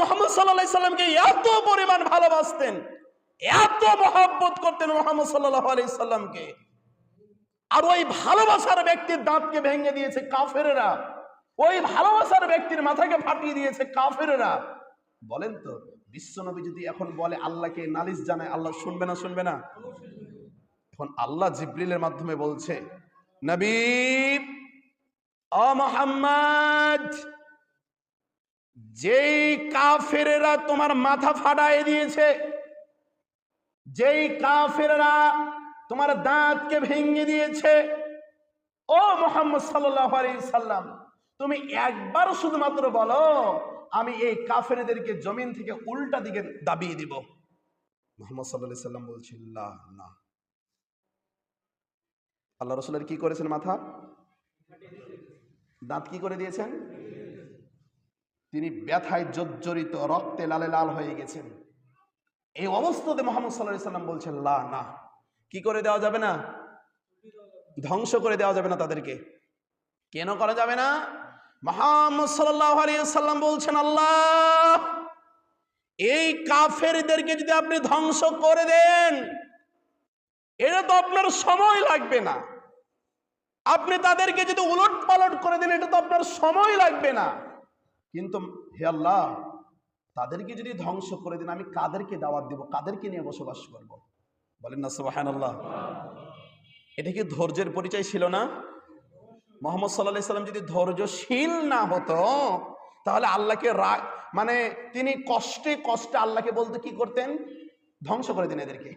মুহাম্মদ সাল্লাল্লাহু আলাইহি সাল্লামকে এত পরিমাণ ভালোবাসতেন, এত মহব্বত করতেন মুহাম্মদ সাল্লাল্লাহু আলাইহি সাল্লামকে, আর ওই ভালোবাসার ব্যক্তির দাঁতকে ভেঙে দিয়েছে কাফেরেরা, ওই ভালোবাসার ব্যক্তির মাথাকে ফাটিয়ে দিয়েছে কাফেরেরা। বলেন তো, বিশ্বনবী যদি এখন বলে আল্লাহকে নালিশ জানায়, আল্লাহ শুনবে না? শুনবে না? এখন আল্লাহ জিবরিলের মাধ্যমে বলছে, নবী ও মুহাম্মদ, যেই কাফেরেরা তোমার মাথা ফাটায় দিয়েছে, যেই কাফেরেরা তোমার দাঁতকে ভেঙে দিয়েছে, ও মুহাম্মদ সাল্লাল্লাহু আলাইহি সাল্লাম, তুমি একবার শুধুমাত্র বলো আমি এই কাফেরদেরকে জমিন থেকে উল্টা দিকে দাবিয়ে দিব। মুহাম্মদ সাল্লাল্লাহু আলাইহি সাল্লাম বলছেন না না। আল্লাহ রাসূলের কি করেছেন? মাথা, দাঁত কি করে দিয়েছেন? তিনি ব্যথায় জর্জরিত, রক্তে লালে লাল হয়ে গেছেন। এই অবস্থাতে মুহাম্মদ সাল্লাল্লাহু আলাইহি সাল্লাম বলছেন লা না, কি করে দেওয়া যাবে না? ধ্বংস করে দেওয়া যাবে না তাদেরকে। কেন করা যাবে না? মুহাম্মদ সাল্লাল্লাহু আলাইহি সাল্লাম বলছেন, আল্লাহ এই কাফেরদেরকে যদি আপনি ধ্বংস করে দেন, এটা তো আপনার সময় লাগবে না। আপনি তাদেরকে যদি উলট পালট করে দেন, এটা তো আপনার সময় লাগবে না। কিন্তু হে আল্লাহ, তাদেরকে যদি ধ্বংস করে দেন, আমি কাদেরকে দাওয়াত দেব, কাদেরকে নিয়ে বসবাস করব? বলেন না সুবহানাল্লাহ। এটা কি ধৈর্যের পরিচয় ছিল না? মুহাম্মদ সাল্লাল্লাহু আলাইহি সাল্লাম যদি ধৈর্যশীল না হতো, তাহলে আল্লাহকে তিনি কষ্টে কষ্টে আল্লাহকে বলতে কি করতেন? ধ্বংস করে দেন এদেরকে।